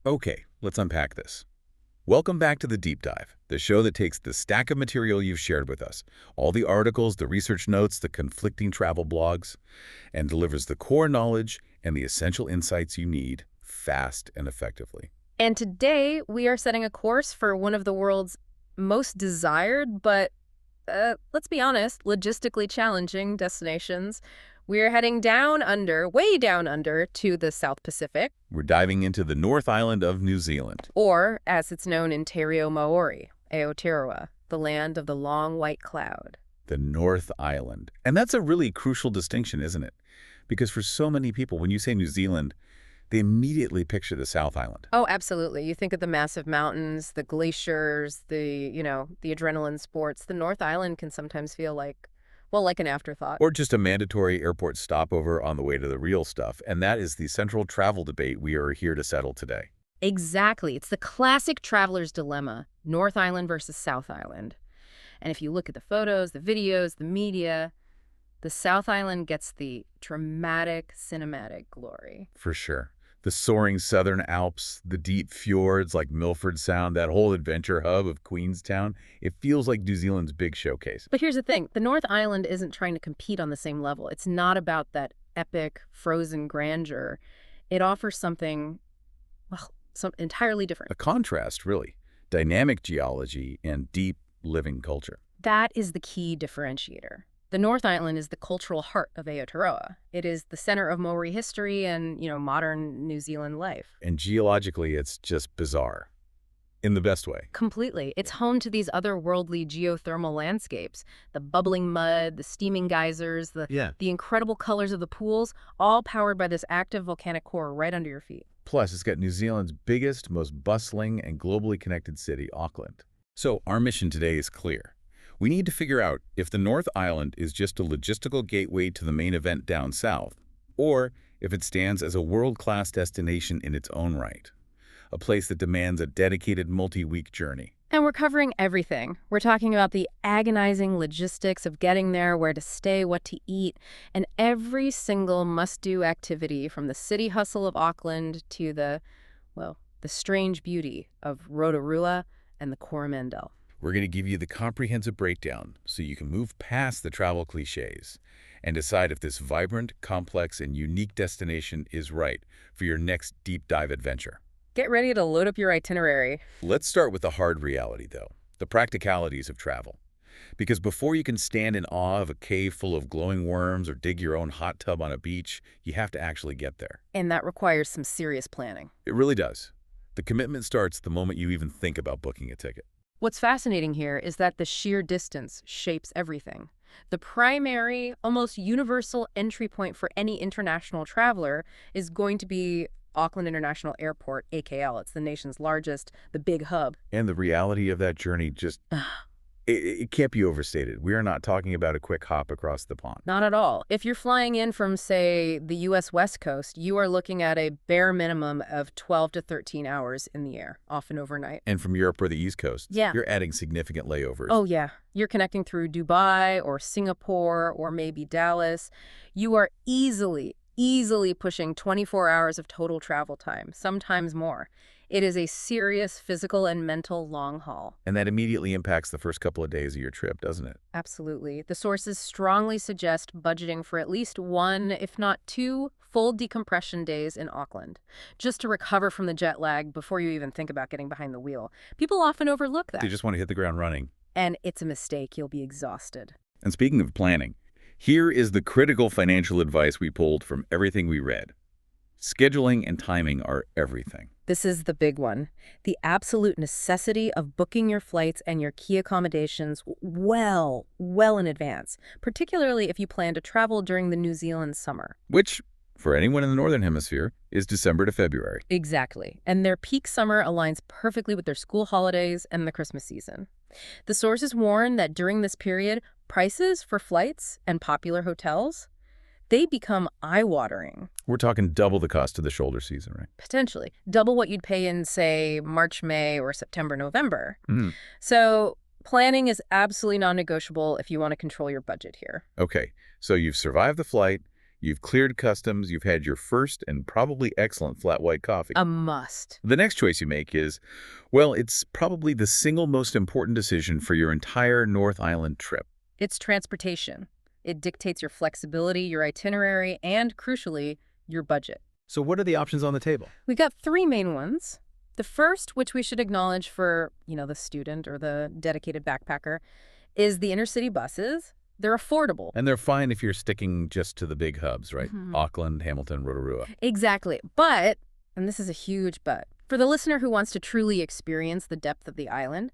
Okay, let's unpack this. Welcome back to The Deep Dive, the show that takes the stack of material you've shared with us, all the articles, the research notes, the conflicting travel blogs, and delivers the core knowledge and the essential insights you need fast and effectively. And today, we are setting a course for one of the world's most desired, but let's be honest, logistically challenging destinations. We're heading down under, way down under, to the South Pacific. We're diving into the North Island of New Zealand. Or, as it's known in Te Reo Māori, Aotearoa, the land of the long white cloud. The North Island. And that's a really crucial distinction, isn't it? Because for so many people, when you say New Zealand, they immediately picture the South Island. Oh, absolutely. You think of the massive mountains, the glaciers, the adrenaline sports. The North Island can sometimes feel like an afterthought. Or just a mandatory airport stopover on the way to the real stuff. And that is the central travel debate we are here to settle today. Exactly. It's the classic traveler's dilemma, North Island versus South Island. And if you look at the photos, the videos, the media, the South Island gets the dramatic, cinematic glory. For sure. The soaring southern Alps, the deep fjords like Milford Sound, that whole adventure hub of Queenstown, it feels like New Zealand's big showcase. But here's the thing. The North Island isn't trying to compete on the same level. It's not about that epic, frozen grandeur. It offers something, entirely different. A contrast, really. Dynamic geology and deep living culture. That is the key differentiator. The North Island is the cultural heart of Aotearoa. It is the center of Māori history and, modern New Zealand life. And geologically, it's just bizarre. In the best way. Completely. It's home to these otherworldly geothermal landscapes. The bubbling mud, the steaming geysers, the incredible colors of the pools, all powered by this active volcanic core right under your feet. Plus, it's got New Zealand's biggest, most bustling, and globally connected city, Auckland. So our mission today is clear. We need to figure out if the North Island is just a logistical gateway to the main event down south, or if it stands as a world-class destination in its own right, a place that demands a dedicated multi-week journey. And we're covering everything. We're talking about the agonizing logistics of getting there, where to stay, what to eat, and every single must-do activity from the city hustle of Auckland to the strange beauty of Rotorua and the Coromandel. We're going to give you the comprehensive breakdown so you can move past the travel cliches and decide if this vibrant, complex, and unique destination is right for your next deep dive adventure. Get ready to load up your itinerary. Let's start with the hard reality, though, the practicalities of travel. Because before you can stand in awe of a cave full of glowing worms or dig your own hot tub on a beach, you have to actually get there. And that requires some serious planning. It really does. The commitment starts the moment you even think about booking a ticket. What's fascinating here is that the sheer distance shapes everything. The primary, almost universal entry point for any international traveler is going to be Auckland International Airport, AKL. It's the nation's largest, the big hub. And the reality of that journey just... It can't be overstated. We are not talking about a quick hop across the pond. Not at all. If you're flying in from, say, the U.S. West Coast, you are looking at a bare minimum of 12 to 13 hours in the air, often overnight. And from Europe or the East Coast, you're adding significant layovers. Oh, yeah. You're connecting through Dubai or Singapore or maybe Dallas. You are easily pushing 24 hours of total travel time, sometimes more. It is a serious physical and mental long haul. And that immediately impacts the first couple of days of your trip, doesn't it? Absolutely. The sources strongly suggest budgeting for at least 1, if not 2, full decompression days in Auckland, just to recover from the jet lag before you even think about getting behind the wheel. People often overlook that. They just want to hit the ground running. And it's a mistake. You'll be exhausted. And speaking of planning, here is the critical financial advice we pulled from everything we read. Scheduling and timing are everything. This is the big one. The absolute necessity of booking your flights and your key accommodations well in advance, particularly if you plan to travel during the New Zealand summer. Which, for anyone in the Northern Hemisphere, is December to February. Exactly. And their peak summer aligns perfectly with their school holidays and the Christmas season. The sources warn that during this period, prices for flights and popular hotels, they become eye-watering. We're talking double the cost of the shoulder season, right? Potentially. Double what you'd pay in, say, March, May, or September, November. So planning is absolutely non-negotiable if you want to control your budget here. Okay, so you've survived the flight, You've cleared customs, you've had your first and probably excellent flat white coffee. A must. The next choice you make is, well, it's probably the single most important decision for your entire North Island trip. It's transportation. It dictates your flexibility, your itinerary, and, crucially, your budget. So what are the options on the table? We got three main ones. The first, which we should acknowledge for, the student or the dedicated backpacker, is the intercity buses. They're affordable. And they're fine if you're sticking just to the big hubs, right? Auckland, Hamilton, Rotorua. Exactly. But, and this is a huge but, for the listener who wants to truly experience the depth of the island,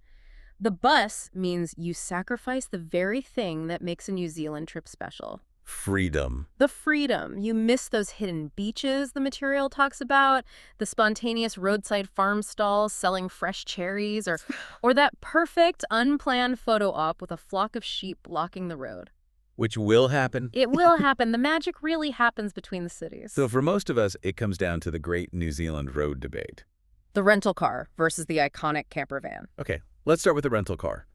the bus means you sacrifice the very thing that makes a New Zealand trip special. Freedom. The freedom. You miss those hidden beaches the material talks about, the spontaneous roadside farm stalls selling fresh cherries, or that perfect unplanned photo op with a flock of sheep blocking the road. Which will happen. It will happen. The magic really happens between the cities. So for most of us, it comes down to the great New Zealand road debate. The rental car versus the iconic camper van. Okay, let's start with the rental car.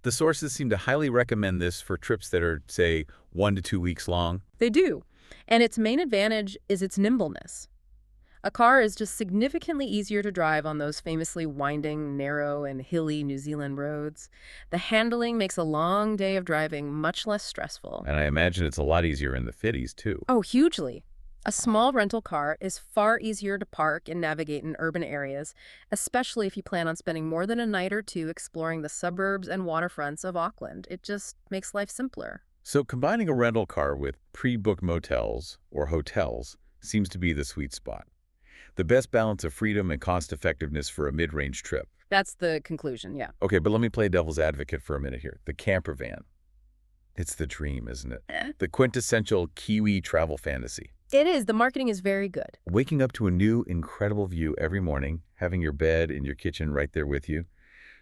The sources seem to highly recommend this for trips that are, say, 1 to 2 weeks long. They do. And its main advantage is its nimbleness. A car is just significantly easier to drive on those famously winding, narrow, and hilly New Zealand roads. The handling makes a long day of driving much less stressful. And I imagine it's a lot easier in the fitties, too. Oh, hugely. A small rental car is far easier to park and navigate in urban areas, especially if you plan on spending more than a night or two exploring the suburbs and waterfronts of Auckland. It just makes life simpler. So combining a rental car with pre-booked motels or hotels seems to be the sweet spot. The best balance of freedom and cost-effectiveness for a mid-range trip. That's the conclusion, yeah. Okay, but let me play devil's advocate for a minute here. The camper van. It's the dream, isn't it? The quintessential Kiwi travel fantasy. It is. The marketing is very good. Waking up to a new, incredible view every morning, having your bed and your kitchen right there with you.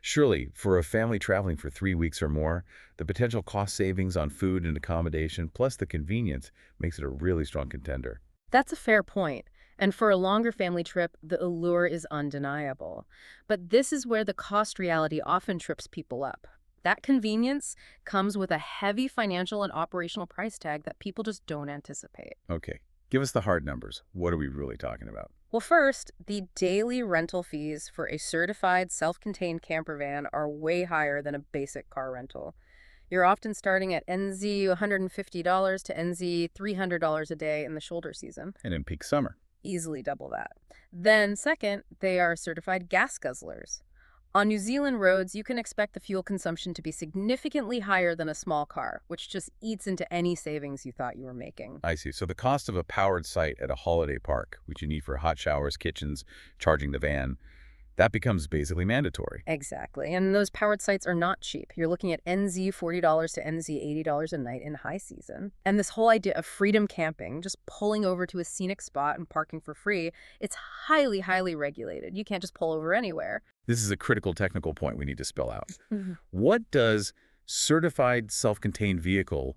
Surely, for a family traveling for 3 weeks or more, the potential cost savings on food and accommodation, plus the convenience, makes it a really strong contender. That's a fair point. And for a longer family trip, the allure is undeniable. But this is where the cost reality often trips people up. That convenience comes with a heavy financial and operational price tag that people just don't anticipate. Okay, give us the hard numbers. What are we really talking about? Well, first, the daily rental fees for a certified self-contained camper van are way higher than a basic car rental. You're often starting at NZ $150 to NZ $300 a day in the shoulder season. And in peak summer. Easily double that. Then, second, they are certified gas guzzlers. On New Zealand roads, you can expect the fuel consumption to be significantly higher than a small car, which just eats into any savings you thought you were making. I see. So the cost of a powered site at a holiday park, which you need for hot showers, kitchens, charging the van, that becomes basically mandatory. Exactly. And those powered sites are not cheap. You're looking at NZ $40 to NZ $80 a night in high season. And this whole idea of freedom camping, just pulling over to a scenic spot and parking for free, it's highly, highly regulated. You can't just pull over anywhere. This is a critical technical point we need to spell out. What does certified self-contained vehicle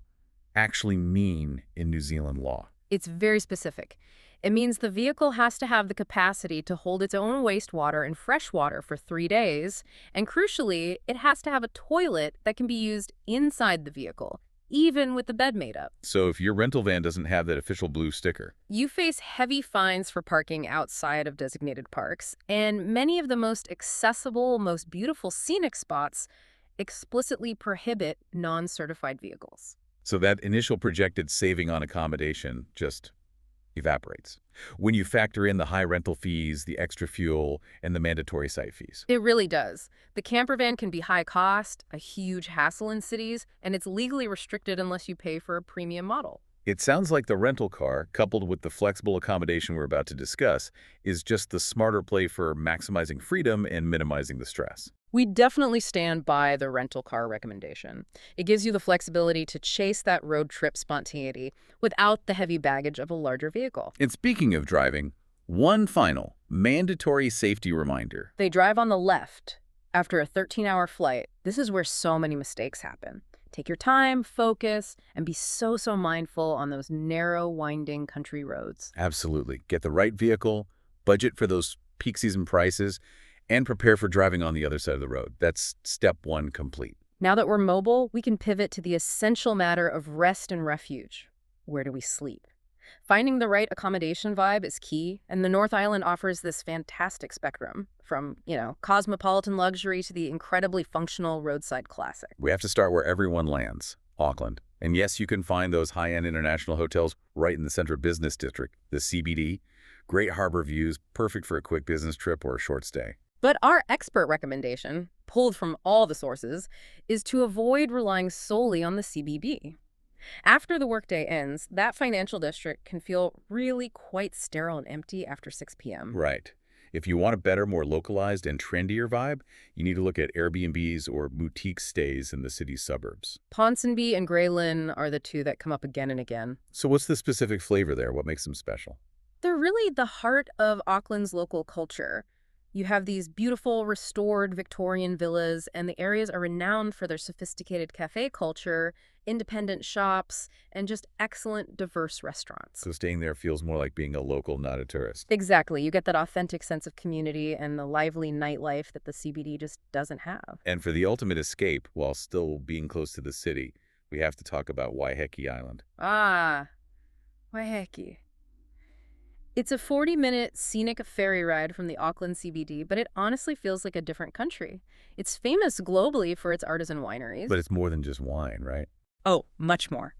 actually mean in New Zealand law? It's very specific. It means the vehicle has to have the capacity to hold its own wastewater and fresh water for 3 days, and crucially, it has to have a toilet that can be used inside the vehicle, even with the bed made up. So if your rental van doesn't have that official blue sticker, you face heavy fines for parking outside of designated parks, and many of the most accessible, most beautiful scenic spots explicitly prohibit non-certified vehicles. So that initial projected saving on accommodation just evaporates when you factor in the high rental fees, the extra fuel, and the mandatory site fees. It really does. The camper van can be high cost, a huge hassle in cities, and it's legally restricted unless you pay for a premium model. It sounds like the rental car, coupled with the flexible accommodation we're about to discuss, is just the smarter play for maximizing freedom and minimizing the stress. We definitely stand by the rental car recommendation. It gives you the flexibility to chase that road trip spontaneity without the heavy baggage of a larger vehicle. And speaking of driving, one final mandatory safety reminder. They drive on the left. After a 13-hour flight, this is where so many mistakes happen. Take your time, focus, and be so mindful on those narrow, winding country roads. Absolutely. Get the right vehicle, budget for those peak season prices, and prepare for driving on the other side of the road. That's step one complete. Now that we're mobile, we can pivot to the essential matter of rest and refuge. Where do we sleep? Finding the right accommodation vibe is key, and the North Island offers this fantastic spectrum from, cosmopolitan luxury to the incredibly functional roadside classic. We have to start where everyone lands, Auckland. And yes, you can find those high-end international hotels right in the Central Business District, the CBD. Great harbor views, perfect for a quick business trip or a short stay. But our expert recommendation, pulled from all the sources, is to avoid relying solely on the CBD. After the workday ends, that financial district can feel really quite sterile and empty after 6 p.m. Right. If you want a better, more localized and trendier vibe, you need to look at Airbnbs or boutique stays in the city's suburbs. Ponsonby and Grey Lynn are the two that come up again and again. So what's the specific flavor there? What makes them special? They're really the heart of Auckland's local culture. You have these beautiful, restored Victorian villas, and the areas are renowned for their sophisticated cafe culture, independent shops, and just excellent, diverse restaurants. So staying there feels more like being a local, not a tourist. Exactly. You get that authentic sense of community and the lively nightlife that the CBD just doesn't have. And for the ultimate escape, while still being close to the city, we have to talk about Waiheke Island. Ah, Waiheke. It's a 40-minute scenic ferry ride from the Auckland CBD, but it honestly feels like a different country. It's famous globally for its artisan wineries. But it's more than just wine, right? Oh, much more.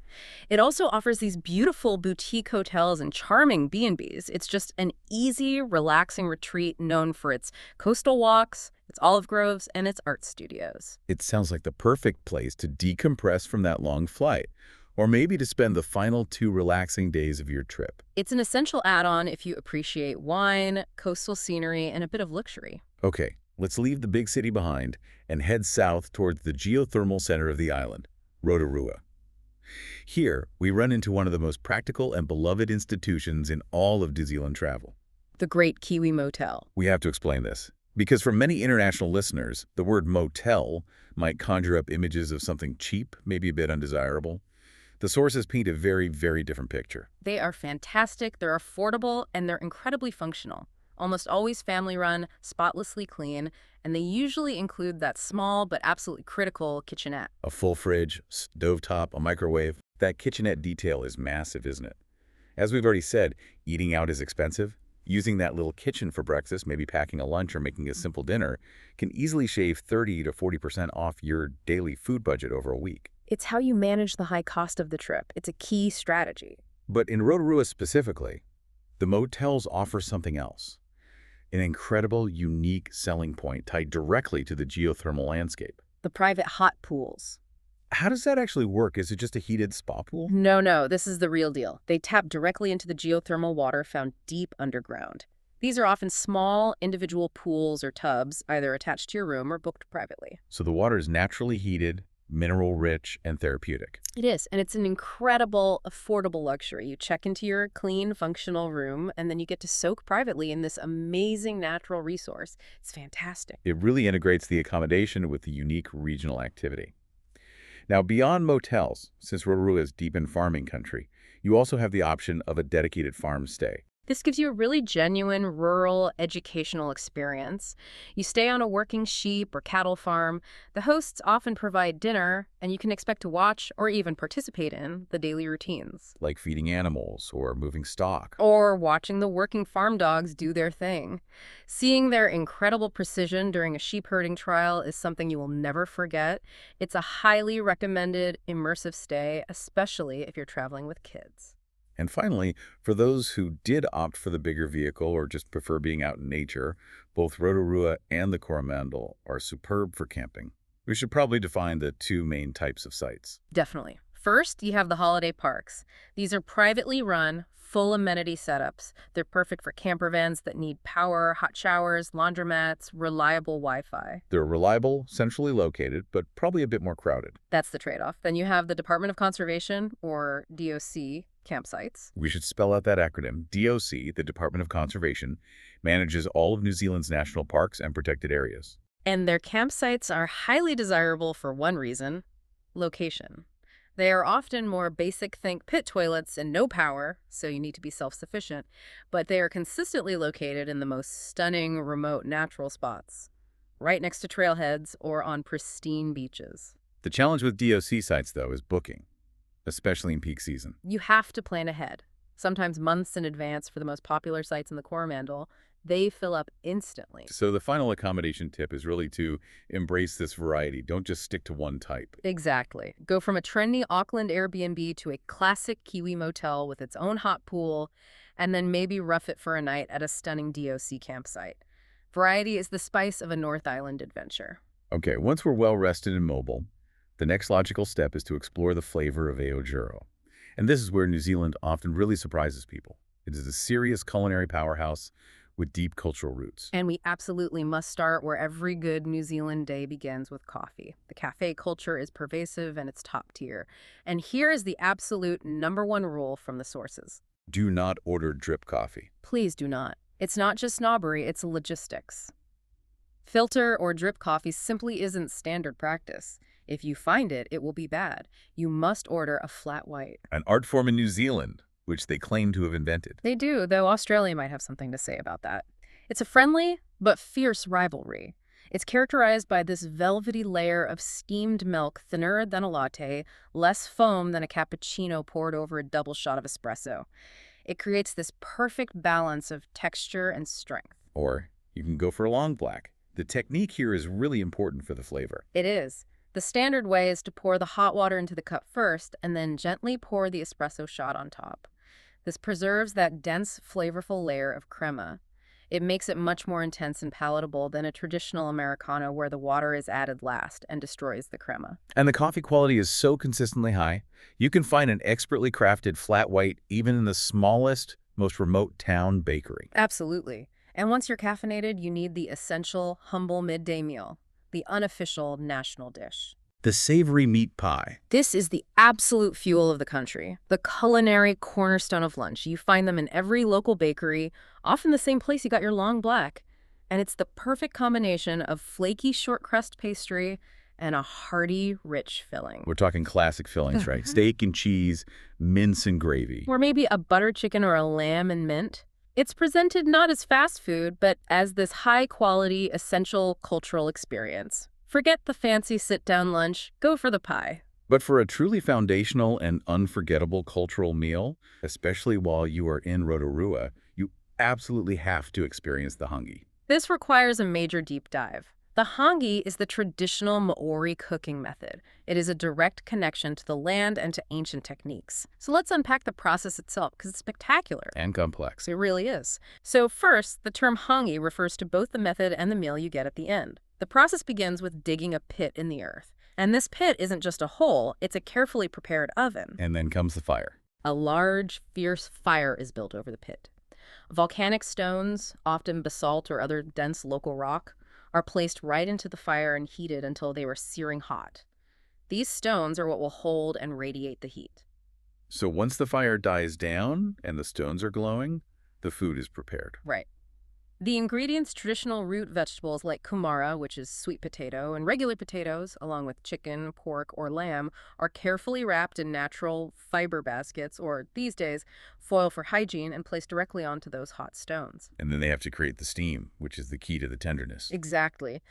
It also offers these beautiful boutique hotels and charming B&Bs. It's just an easy, relaxing retreat known for its coastal walks, its olive groves, and its art studios. It sounds like the perfect place to decompress from that long flight, or maybe to spend the final 2 relaxing days of your trip. It's an essential add-on if you appreciate wine, coastal scenery, and a bit of luxury. Okay, let's leave the big city behind and head south towards the geothermal center of the island, Rotorua. Here, we run into one of the most practical and beloved institutions in all of New Zealand travel. The Great Kiwi Motel. We have to explain this, because for many international listeners, the word motel might conjure up images of something cheap, maybe a bit undesirable. The sources paint a very, very different picture. They are fantastic, they're affordable, and they're incredibly functional. Almost always family-run, spotlessly clean, and they usually include that small but absolutely critical kitchenette. A full fridge, stovetop, a microwave. That kitchenette detail is massive, isn't it? As we've already said, eating out is expensive. Using that little kitchen for breakfast, maybe packing a lunch or making a simple dinner, can easily shave 30 to 40% off your daily food budget over a week. It's how you manage the high cost of the trip. It's a key strategy. But in Rotorua specifically, the motels offer something else. An incredible, unique selling point tied directly to the geothermal landscape. The private hot pools. How does that actually work? Is it just a heated spa pool? No, this is the real deal. They tap directly into the geothermal water found deep underground. These are often small, individual pools or tubs, either attached to your room or booked privately. So the water is naturally heated, mineral-rich, and therapeutic. It is, and it's an incredible, affordable luxury. You check into your clean, functional room, and then you get to soak privately in this amazing natural resource. It's fantastic. It really integrates the accommodation with the unique regional activity. Now, beyond motels, since Rotorua is deep in farming country, you also have the option of a dedicated farm stay. This gives you a really genuine, rural, educational experience. You stay on a working sheep or cattle farm. The hosts often provide dinner, and you can expect to watch or even participate in the daily routines. Like feeding animals or moving stock. Or watching the working farm dogs do their thing. Seeing their incredible precision during a sheep herding trial is something you will never forget. It's a highly recommended, immersive stay, especially if you're traveling with kids. And finally, for those who did opt for the bigger vehicle or just prefer being out in nature, both Rotorua and the Coromandel are superb for camping. We should probably define the 2 main types of sites. Definitely. First, you have the holiday parks. These are privately run, full amenity setups. They're perfect for camper vans that need power, hot showers, laundromats, reliable Wi-Fi. They're reliable, centrally located, but probably a bit more crowded. That's the trade-off. Then you have the Department of Conservation, or DOC, campsites. We should spell out that acronym. DOC, the Department of Conservation, manages all of New Zealand's national parks and protected areas. And their campsites are highly desirable for one reason: location. They are often more basic, think pit toilets and no power, so you need to be self-sufficient, but they are consistently located in the most stunning, remote, natural spots, right next to trailheads or on pristine beaches. The challenge with DOC sites, though, is booking, especially in peak season. You have to plan ahead. sometimes months in advance for the most popular sites in the Coromandel. They fill up instantly. So the final accommodation tip is really to embrace this variety. Don't just stick to one type. Exactly. Go from a trendy Auckland Airbnb to a classic Kiwi motel with its own hot pool, and then maybe rough it for a night at a stunning DOC campsite. Variety is the spice of a North Island adventure. Okay, once we're well rested and mobile, the next logical step is to explore the flavor of Aotearoa. And this is where New Zealand often really surprises people. It is a serious culinary powerhouse with deep cultural roots. And we absolutely must start where every good New Zealand day begins, with coffee. The cafe culture is pervasive and it's top tier. And here is the absolute #1 rule from the sources. Do not order drip coffee. Please do not. It's not just snobbery, it's logistics. Filter or drip coffee simply isn't standard practice. If you find it, it will be bad. You must order a flat white. An art form in New Zealand, which they claim to have invented. They do, though Australia might have something to say about that. It's a friendly but fierce rivalry. It's characterized by this velvety layer of steamed milk, thinner than a latte, less foam than a cappuccino poured over a double shot of espresso. It creates this perfect balance of texture and strength. Or you can go for a long black. The technique here is really important for the flavor. It is. The standard way is to pour the hot water into the cup first and then gently pour the espresso shot on top. This preserves that dense, flavorful layer of crema. It makes it much more intense and palatable than a traditional Americano where the water is added last and destroys the crema. And the coffee quality is so consistently high, you can find an expertly crafted flat white even in the smallest, most remote town bakery. Absolutely. And once you're caffeinated, you need the essential, humble midday meal, the unofficial national dish. The savory meat pie. This is the absolute fuel of the country, the culinary cornerstone of lunch. You find them in every local bakery, often the same place you got your long black. And it's the perfect combination of flaky short crust pastry and a hearty, rich filling. We're talking classic fillings, right? Steak and cheese, mince and gravy. Or maybe a butter chicken or a lamb and mint. It's presented not as fast food, but as this high-quality, essential cultural experience. Forget the fancy sit-down lunch, go for the pie. But for a truly foundational and unforgettable cultural meal, especially while you are in Rotorua, you absolutely have to experience the hangi. This requires a major deep dive. The hangi is the traditional Māori cooking method. It is a direct connection to the land and to ancient techniques. So let's unpack the process itself, because it's spectacular. And complex. It really is. So first, the term hangi refers to both the method and the meal you get at the end. The process begins with digging a pit in the earth. And this pit isn't just a hole, it's a carefully prepared oven. And then comes the fire. A large, fierce fire is built over the pit. Volcanic stones, often basalt or other dense local rock, are placed right into the fire and heated until they are searing hot. These stones are what will hold and radiate the heat. So once the fire dies down and the stones are glowing, the food is prepared. Right. The ingredients, traditional root vegetables like kumara, which is sweet potato, and regular potatoes, along with chicken, pork, or lamb, are carefully wrapped in natural fiber baskets, or these days, foil for hygiene, and placed directly onto those hot stones. And then they have to create the steam, which is the key to the tenderness. Exactly.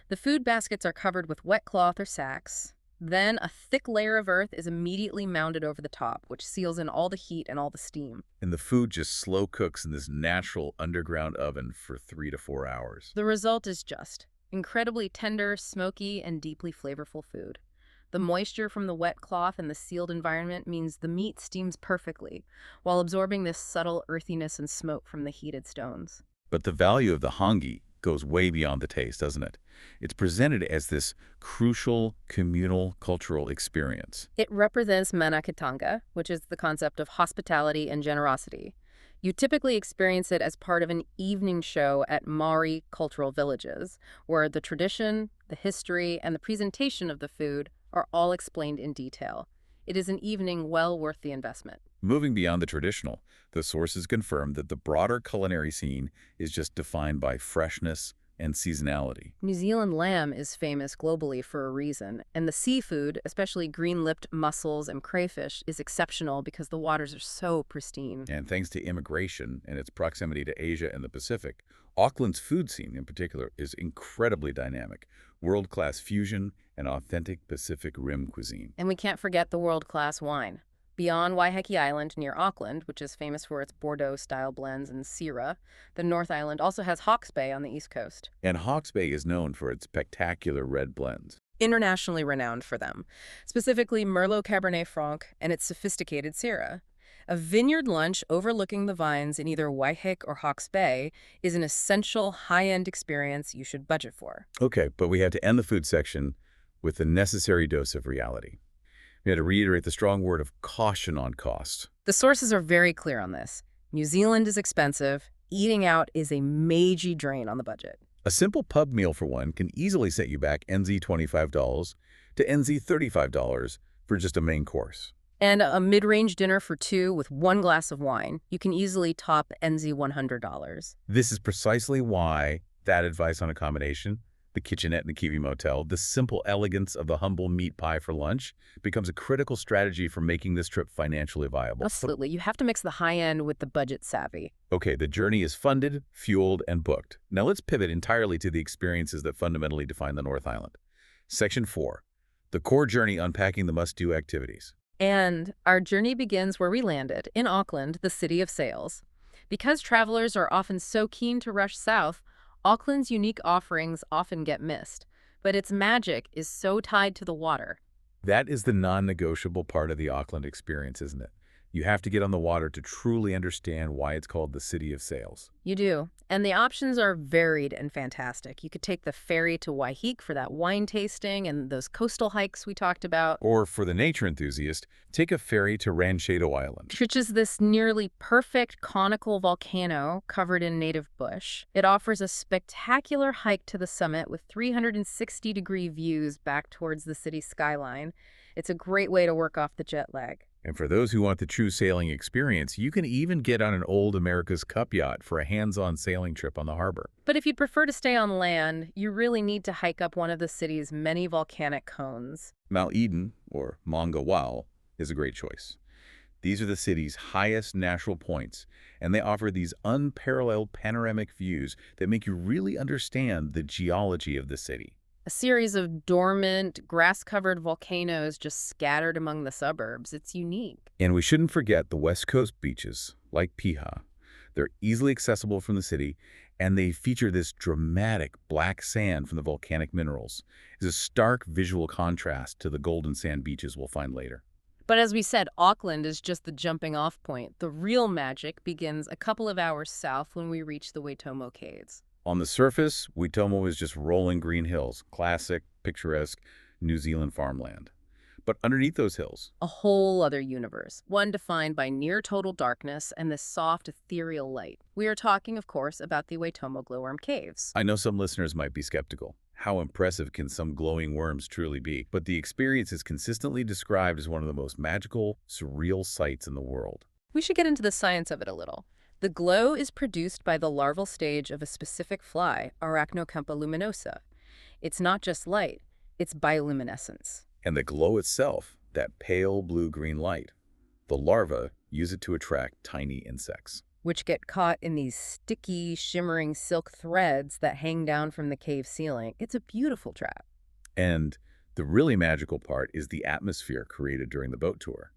The food baskets are covered with wet cloth or sacks. Then a thick layer of earth is immediately mounded over the top, which seals in all the heat and all the steam. And the food just slow cooks in this natural underground oven for 3 to 4 hours. The result is just incredibly tender, smoky, and deeply flavorful food. The moisture from the wet cloth and the sealed environment means the meat steams perfectly, while absorbing this subtle earthiness and smoke from the heated stones. But the value of the hangi goes way beyond the taste, doesn't it? It's presented as this crucial communal cultural experience. It represents manakitanga, which is the concept of hospitality and generosity. You typically experience it as part of an evening show at Māori cultural villages, where the tradition, the history, and the presentation of the food are all explained in detail. It is an evening well worth the investment. Moving beyond the traditional, the sources confirm that the broader culinary scene is just defined by freshness and seasonality. New Zealand lamb is famous globally for a reason, and the seafood, especially green-lipped mussels and crayfish, is exceptional because the waters are so pristine. And thanks to immigration and its proximity to Asia and the Pacific, Auckland's food scene in particular is incredibly dynamic. World-class fusion and authentic Pacific Rim cuisine. And we can't forget the world-class wine. Beyond Waiheke Island near Auckland, which is famous for its Bordeaux-style blends and Syrah, the North Island also has Hawke's Bay on the east coast. And Hawke's Bay is known for its spectacular red blends. Internationally renowned for them, specifically Merlot Cabernet Franc and its sophisticated Syrah. A vineyard lunch overlooking the vines in either Waiheke or Hawke's Bay is an essential high-end experience you should budget for. Okay, but we have to end the food section with the necessary dose of reality. We had to reiterate the strong word of caution on cost. The sources are very clear on this. New Zealand is expensive. Eating out is a major drain on the budget. A simple pub meal for one can easily set you back NZ $25 to NZ $35 for just a main course. And a mid-range dinner for two with one glass of wine, you can easily top NZ $100. This is precisely why that advice on accommodation, the kitchenette in the Kiwi motel, the simple elegance of the humble meat pie for lunch, becomes a critical strategy for making this trip financially viable. Absolutely. You have to mix the high end with the budget savvy. Okay, the journey is funded, fueled, and booked. Now let's pivot entirely to the experiences that fundamentally define the North Island. Section 4, the core journey unpacking the must-do activities. And our journey begins where we landed, in Auckland, the city of sails. Because travelers are often so keen to rush south, Auckland's unique offerings often get missed, but its magic is so tied to the water. That is the non-negotiable part of the Auckland experience, isn't it? You have to get on the water to truly understand why it's called the City of Sails. You do. And the options are varied and fantastic. You could take the ferry to Waiheke for that wine tasting and those coastal hikes we talked about. Or for the nature enthusiast, take a ferry to Ranchado Island. Which is this nearly perfect conical volcano covered in native bush. It offers a spectacular hike to the summit with 360-degree views back towards the city skyline. It's a great way to work off the jet lag. And for those who want the true sailing experience, you can even get on an old America's Cup yacht for a hands-on sailing trip on the harbor. But if you'd prefer to stay on land, you really need to hike up one of the city's many volcanic cones. Mount Eden, or Maunga Wao, is a great choice. These are the city's highest natural points, and they offer these unparalleled panoramic views that make you really understand the geology of the city. A series of dormant, grass-covered volcanoes just scattered among the suburbs. It's unique. And we shouldn't forget the West Coast beaches, like Piha. They're easily accessible from the city, and they feature this dramatic black sand from the volcanic minerals. It's a stark visual contrast to the golden sand beaches we'll find later. But as we said, Auckland is just the jumping-off point. The real magic begins a couple of hours south when we reach the Waitomo Caves. On the surface, Waitomo is just rolling green hills, classic, picturesque New Zealand farmland. But underneath those hills, a whole other universe, one defined by near-total darkness and this soft, ethereal light. We are talking, of course, about the Waitomo glowworm caves. I know some listeners might be skeptical. How impressive can some glowing worms truly be? But the experience is consistently described as one of the most magical, surreal sights in the world. We should get into the science of it a little. The glow is produced by the larval stage of a specific fly, Arachnocampa luminosa. It's not just light, it's bioluminescence. And the glow itself, that pale blue-green light, the larvae use it to attract tiny insects, which get caught in these sticky, shimmering silk threads that hang down from the cave ceiling. It's a beautiful trap. And the really magical part is the atmosphere created during the boat tour.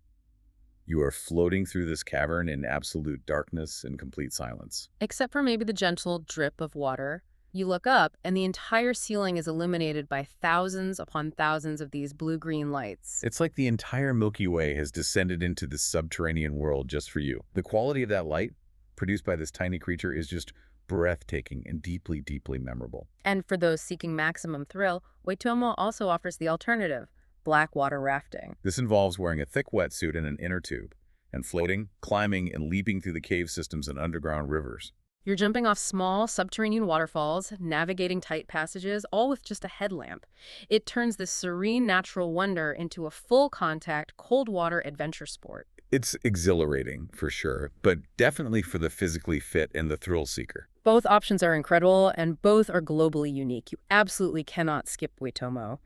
You are floating through this cavern in absolute darkness and complete silence. Except for maybe the gentle drip of water. You look up, and the entire ceiling is illuminated by thousands upon thousands of these blue-green lights. It's like the entire Milky Way has descended into this subterranean world just for you. The quality of that light, produced by this tiny creature, is just breathtaking and deeply, deeply memorable. And for those seeking maximum thrill, Waitomo also offers the alternative, black water rafting. This involves wearing a thick wetsuit and an inner tube, and floating, climbing, and leaping through the cave systems and underground rivers. You're jumping off small, subterranean waterfalls, navigating tight passages, all with just a headlamp. It turns this serene natural wonder into a full-contact, cold-water adventure sport. It's exhilarating, for sure, but definitely for the physically fit and the thrill seeker. Both options are incredible, and both are globally unique. You absolutely cannot skip Waitomo.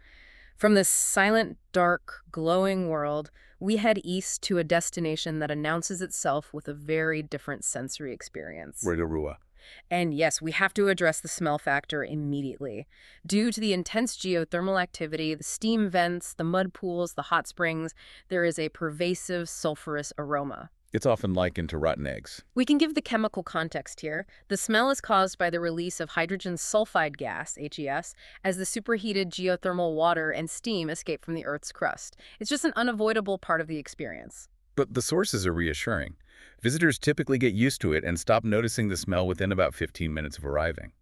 From this silent, dark, glowing world, we head east to a destination that announces itself with a very different sensory experience. Rotorua. And yes, we have to address the smell factor immediately. Due to the intense geothermal activity, the steam vents, the mud pools, the hot springs, there is a pervasive sulfurous aroma. It's often likened to rotten eggs. We can give the chemical context here. The smell is caused by the release of hydrogen sulfide gas, HES, as the superheated geothermal water and steam escape from the Earth's crust. It's just an unavoidable part of the experience. But the sources are reassuring. Visitors typically get used to it and stop noticing the smell within about 15 minutes of arriving.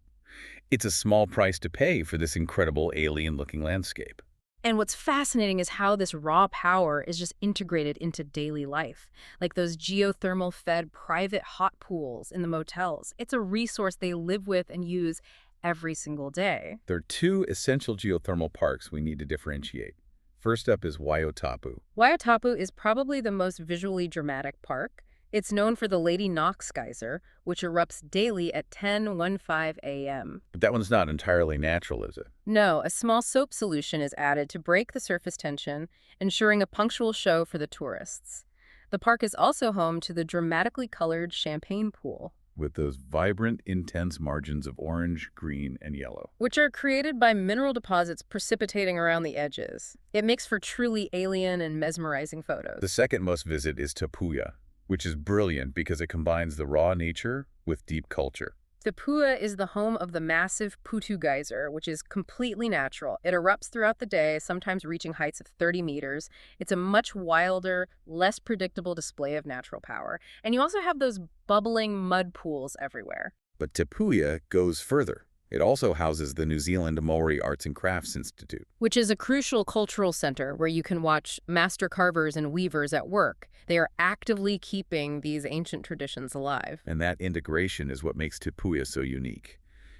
It's a small price to pay for this incredible alien-looking landscape. And what's fascinating is how this raw power is just integrated into daily life. Like those geothermal-fed private hot pools in the motels. It's a resource they live with and use every single day. There are two essential geothermal parks we need to differentiate. First up is Waiotapu. Waiotapu is probably the most visually dramatic park. It's known for the Lady Knox geyser, which erupts daily at 10:15 a.m. But that one's not entirely natural, is it? No, a small soap solution is added to break the surface tension, ensuring a punctual show for the tourists. The park is also home to the dramatically colored champagne pool, With those vibrant, intense margins of orange, green, and yellow. which are created by mineral deposits precipitating around the edges. It makes for truly alien and mesmerizing photos. The second most visit is Tapuia, which is brilliant because it combines the raw nature with deep culture. Tapua is the home of the massive Putu geyser, which is completely natural. It erupts throughout the day, sometimes reaching heights of 30 meters. It's a much wilder, less predictable display of natural power. And you also have those bubbling mud pools everywhere. But Tapuia goes further. It also houses the New Zealand Māori Arts and Crafts Institute. Which is a crucial cultural center where you can watch master carvers and weavers at work. They are actively keeping these ancient traditions alive. And that integration is what makes Tapuia so unique.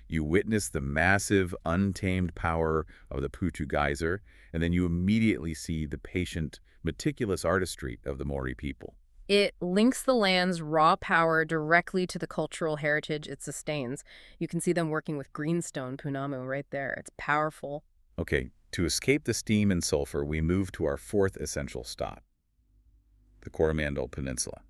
You witness the massive, untamed power of the Putu geyser, and then you immediately see the patient, meticulous artistry of the Māori people. It links the land's raw power directly to the cultural heritage it sustains. You can see them working with greenstone punamu right there. It's powerful. Okay, to escape the steam and sulfur, we move to our fourth essential stop, the Coromandel Peninsula.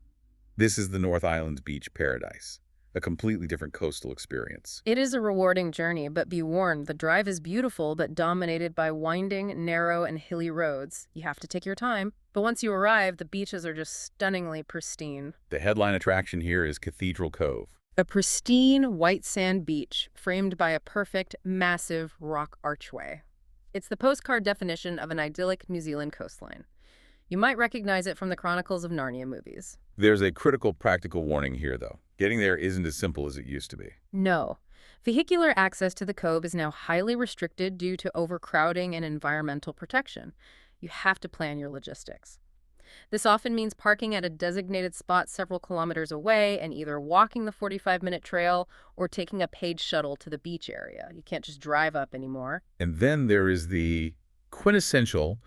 This is the North Island's beach paradise, a completely different coastal experience. It is a rewarding journey, but be warned, the drive is beautiful but dominated by winding, narrow, and hilly roads. You have to take your time. But once you arrive, the beaches are just stunningly pristine. The headline attraction here is Cathedral Cove. A pristine white sand beach framed by a perfect, massive rock archway. It's the postcard definition of an idyllic New Zealand coastline. You might recognize it from the Chronicles of Narnia movies. There's a critical practical warning here, though. Getting there isn't as simple as it used to be. No. Vehicular access to the cove is now highly restricted due to overcrowding and environmental protection. You have to plan your logistics. This often means parking at a designated spot several kilometers away and either walking the 45-minute trail or taking a paid shuttle to the beach area. You can't just drive up anymore. And then there is the quintessential,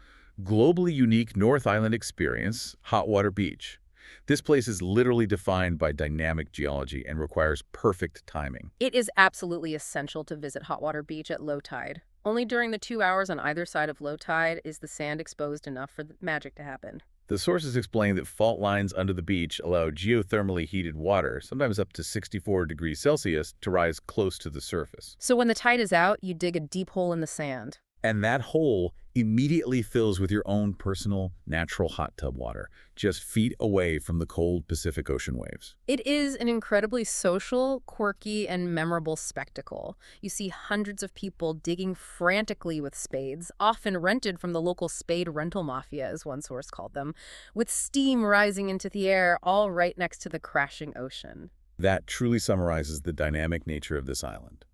globally unique North Island experience, Hot Water Beach. This place is literally defined by dynamic geology and requires perfect timing. It is absolutely essential to visit Hot Water Beach at low tide. Only during the 2 hours on either side of low tide is the sand exposed enough for the magic to happen. The sources explain that fault lines under the beach allow geothermally heated water, sometimes up to 64 degrees Celsius, to rise close to the surface. So when the tide is out, you dig a deep hole in the sand. And that hole immediately fills with your own personal, natural hot tub water, just feet away from the cold Pacific Ocean waves. It is an incredibly social, quirky, and memorable spectacle. You see hundreds of people digging frantically with spades, often rented from the local spade rental mafia, as one source called them, with steam rising into the air, all right next to the crashing ocean. That truly summarizes the dynamic nature of this island.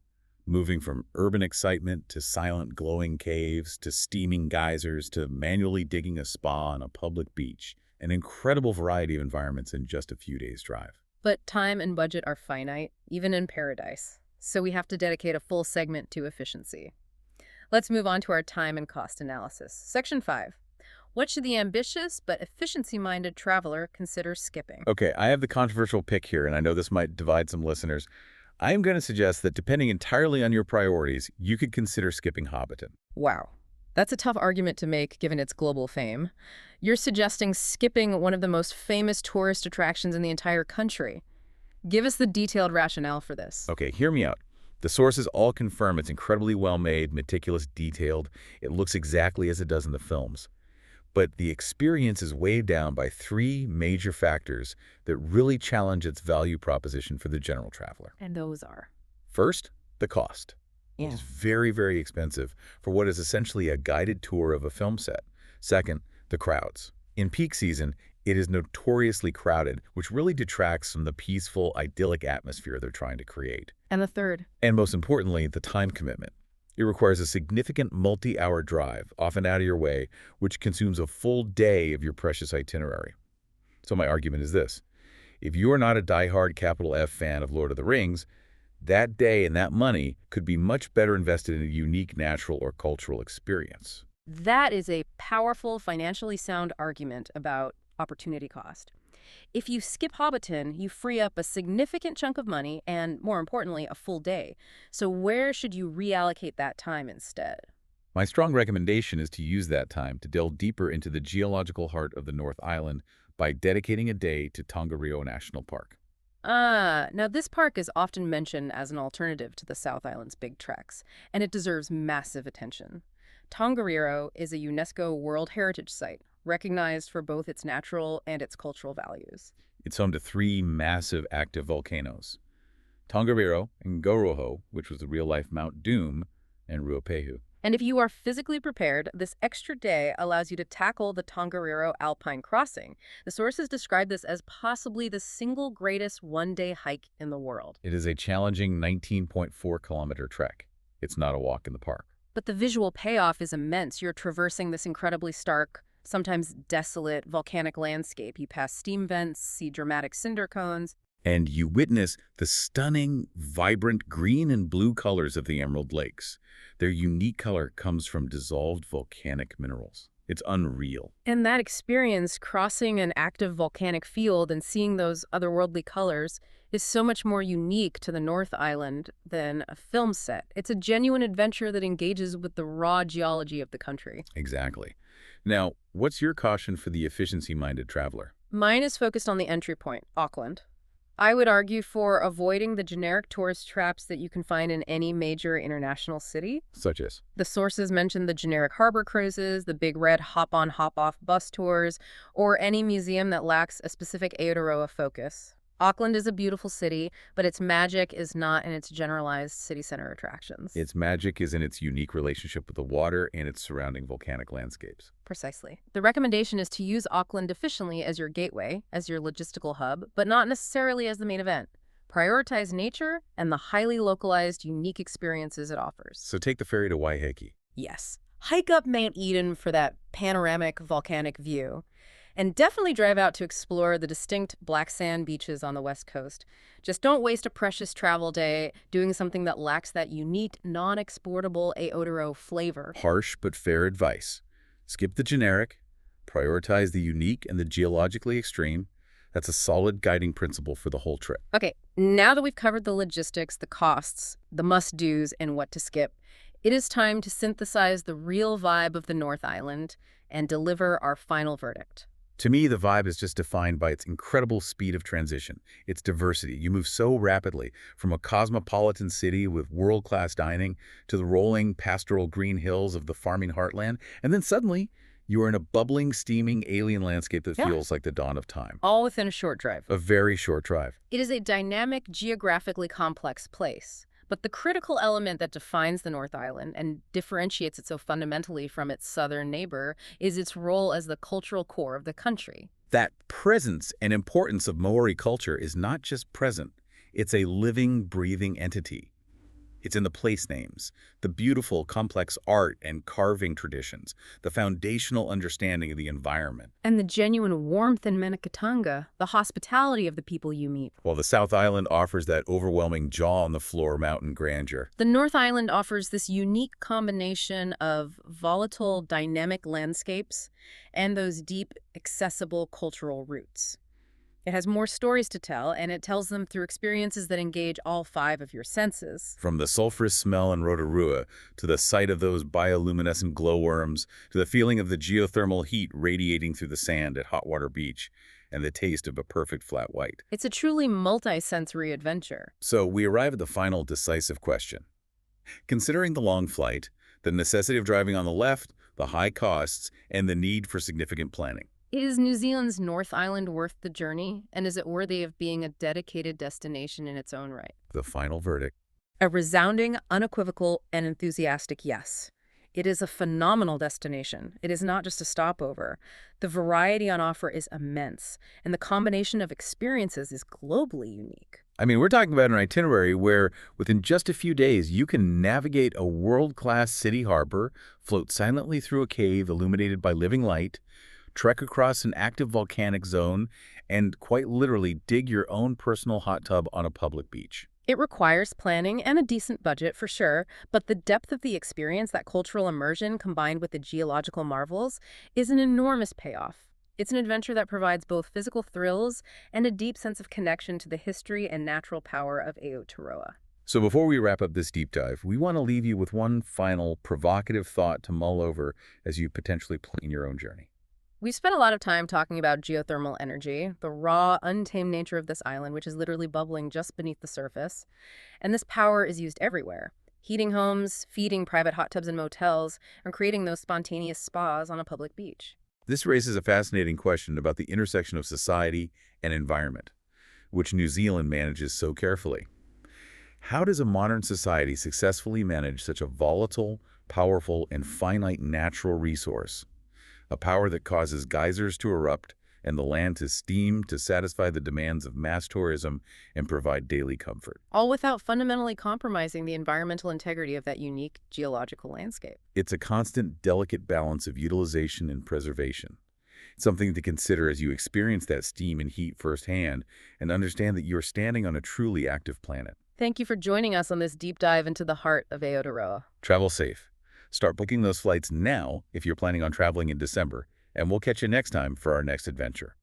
Moving from urban excitement to silent glowing caves to steaming geysers to manually digging a spa on a public beach. An incredible variety of environments in just a few days' drive. But time and budget are finite, even in paradise. So we have to dedicate a full segment to efficiency. Let's move on to our time and cost analysis. Section 5. What should the ambitious but efficiency-minded traveler consider skipping? Okay, I have the controversial pick here, and I know this might divide some listeners. I am going to suggest that depending entirely on your priorities, you could consider skipping Hobbiton. Wow. That's a tough argument to make given its global fame. You're suggesting skipping one of the most famous tourist attractions in the entire country. Give us the detailed rationale for this. Okay, hear me out. The sources all confirm it's incredibly well-made, meticulous, detailed. It looks exactly as it does in the films. But the experience is weighed down by three major factors that really challenge its value proposition for the general traveler. And those are? First, the cost. Yeah. It is very, very expensive for what is essentially a guided tour of a film set. Second, the crowds. In peak season, it is notoriously crowded, which really detracts from the peaceful, idyllic atmosphere they're trying to create. And the third? And most importantly, the time commitment. It requires a significant multi-hour drive, often out of your way, which consumes a full day of your precious itinerary. So my argument is this. If you are not a diehard capital F fan of Lord of the Rings, that day and that money could be much better invested in a unique natural or cultural experience. That is a powerful, financially sound argument about opportunity cost. If you skip Hobbiton, you free up a significant chunk of money and, more importantly, a full day. So where should you reallocate that time instead? My strong recommendation is to use that time to delve deeper into the geological heart of the North Island by dedicating a day to Tongariro National Park. Now this park is often mentioned as an alternative to the South Island's big treks, and it deserves massive attention. Tongariro is a UNESCO World Heritage Site, recognized for both its natural and its cultural values. It's home to three massive active volcanoes, Tongariro and Ngauruhoe, which was the real-life Mount Doom, and Ruapehu. And if you are physically prepared, this extra day allows you to tackle the Tongariro Alpine Crossing. The sources describe this as possibly the single greatest one-day hike in the world. It is a challenging 19.4-kilometer trek. It's not a walk in the park. But the visual payoff is immense. You're traversing this incredibly stark, sometimes desolate, volcanic landscape. You pass steam vents, see dramatic cinder cones. And you witness the stunning, vibrant green and blue colors of the Emerald Lakes. Their unique color comes from dissolved volcanic minerals. It's unreal. And that experience, crossing an active volcanic field and seeing those otherworldly colors, is so much more unique to the North Island than a film set. It's a genuine adventure that engages with the raw geology of the country. Exactly. Now, what's your caution for the efficiency-minded traveler? Mine is focused on the entry point, Auckland. I would argue for avoiding the generic tourist traps that you can find in any major international city. Such as? The sources mention the generic harbor cruises, the big red hop-on, hop-off bus tours, or any museum that lacks a specific Aotearoa focus. Auckland is a beautiful city, but its magic is not in its generalized city center attractions. Its magic is in its unique relationship with the water and its surrounding volcanic landscapes. Precisely. The recommendation is to use Auckland efficiently as your gateway, as your logistical hub, but not necessarily as the main event. Prioritize nature and the highly localized, unique experiences it offers. So take the ferry to Waiheke. Yes. Hike up Mount Eden for that panoramic volcanic view. And definitely drive out to explore the distinct black sand beaches on the West Coast. Just don't waste a precious travel day doing something that lacks that unique, non-exportable Aotearoa flavor. Harsh but fair advice. Skip the generic, prioritize the unique and the geologically extreme. That's a solid guiding principle for the whole trip. Okay, now that we've covered the logistics, the costs, the must-dos, and what to skip, it is time to synthesize the real vibe of the North Island and deliver our final verdict. To me, the vibe is just defined by its incredible speed of transition, its diversity. You move so rapidly from a cosmopolitan city with world-class dining to the rolling pastoral green hills of the farming heartland, and then suddenly you are in a bubbling, steaming alien landscape that feels like the dawn of time. All within a short drive. A very short drive. It is a dynamic, geographically complex place. But the critical element that defines the North Island and differentiates it so fundamentally from its southern neighbor is its role as the cultural core of the country. That presence and importance of Maori culture is not just present, it's a living, breathing entity. It's in the place names, the beautiful, complex art and carving traditions, the foundational understanding of the environment. And the genuine warmth in Menakatanga, the hospitality of the people you meet. While the South Island offers that overwhelming jaw-on-the-floor mountain grandeur. The North Island offers this unique combination of volatile, dynamic landscapes and those deep, accessible cultural roots. It has more stories to tell, and it tells them through experiences that engage all five of your senses. From the sulfurous smell in Rotorua, to the sight of those bioluminescent glowworms, to the feeling of the geothermal heat radiating through the sand at Hotwater Beach, and the taste of a perfect flat white. It's a truly multi-sensory adventure. So we arrive at the final decisive question. Considering the long flight, the necessity of driving on the left, the high costs, and the need for significant planning. Is New Zealand's North Island worth the journey? And is it worthy of being a dedicated destination in its own right? The final verdict. A resounding, unequivocal, and enthusiastic yes. It is a phenomenal destination. It is not just a stopover. The variety on offer is immense, and the combination of experiences is globally unique. I mean, we're talking about an itinerary where, within just a few days, you can navigate a world-class city harbor, float silently through a cave illuminated by living light, trek across an active volcanic zone, and quite literally dig your own personal hot tub on a public beach. It requires planning and a decent budget for sure, but the depth of the experience, that cultural immersion combined with the geological marvels, is an enormous payoff. It's an adventure that provides both physical thrills and a deep sense of connection to the history and natural power of Aotearoa. So before we wrap up this deep dive, we want to leave you with one final provocative thought to mull over as you potentially plan your own journey. We've spent a lot of time talking about geothermal energy, the raw, untamed nature of this island, which is literally bubbling just beneath the surface. And this power is used everywhere, heating homes, feeding private hot tubs and motels, and creating those spontaneous spas on a public beach. This raises a fascinating question about the intersection of society and environment, which New Zealand manages so carefully. How does a modern society successfully manage such a volatile, powerful, and finite natural resource? A power that causes geysers to erupt and the land to steam to satisfy the demands of mass tourism and provide daily comfort. All without fundamentally compromising the environmental integrity of that unique geological landscape. It's a constant, delicate balance of utilization and preservation. Something to consider as you experience that steam and heat firsthand and understand that you're standing on a truly active planet. Thank you for joining us on this deep dive into the heart of Aotearoa. Travel safe. Start booking those flights now if you're planning on traveling in December, and we'll catch you next time for our next adventure.